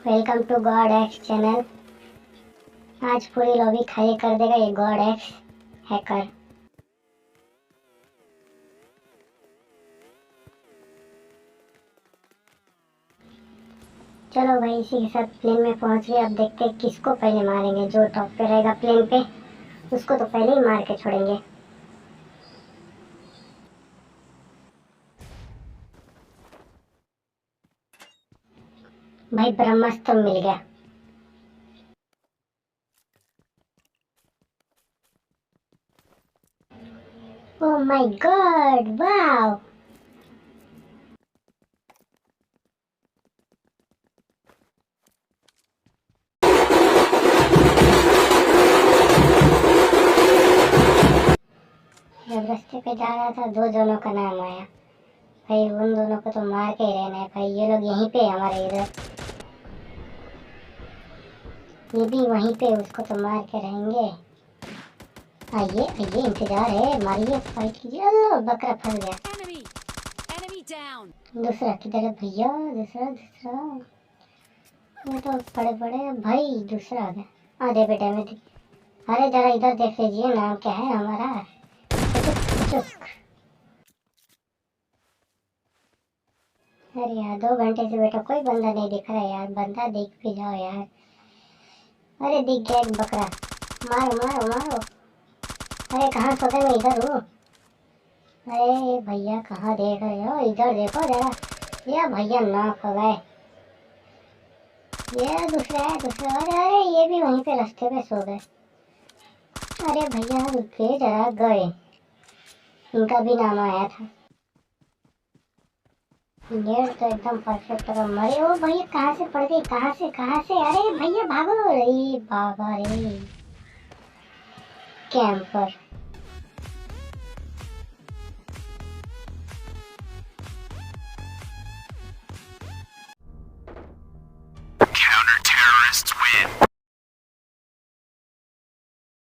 Welcome to God X channel. आज पूरी lobby खाली कर देगा ये गॉड एक्स हैकर। चलो भाई, इसी के साथ प्लेन में पहुंच गए। अब देखते हैं किसको पहले मारेंगे। जो टॉप पे रहेगा प्लेन पे उसको तो पहले ही मार के छोड़ेंगे। भाई ब्रह्मास्त्र मिल गया। ओह माय गॉड, वाव। जब रास्ते पे जा रहा था दो जनों का नाम आया। भाई उन दोनों को तो मार के ही रहना है। भाई ये लोग यहीं पे हमारे इधर, ये भी वहीं पे, उसको तो मार के रहेंगे। आइए आइए, इंतजार है, मारिए, फाइट कीजिए। अल्लाह, बकरा फंस गया। दूसरा किधर है भैया? दूसरा दूसरा वो तो बड़े बड़े भाई। दूसरा आ गया आधे पे डैमेज। अरे जरा इधर देख लीजिए, नाम क्या है हमारा? चुक। अरे यार 2 घंटे से बेटा कोई बंदा नहीं दिख रहा यार। बंदा देख भी जाओ यार। अरे दिख गया एक बकरा। मारो मारो मारो। अरे कहाँ सोते, मैं इधर हूँ। अरे भैया कहाँ देख रहे हो? इधर देखो जरा। ये भैया नाक हो गए। ये दूसरा है, दूसरा। अरे अरे ये भी वहीं पे रास्ते पे सो गए। अरे भैया रुके जरा, गए। इनका भी नाम आया था। ये तो एकदम परफेक्ट होगा। मरे ओ भैया, कहाँ से पड़ गई? कहाँ से कहाँ से? अरे भैया भागो। अरे बाबा रे, कैंपर। Counter-terrorists win.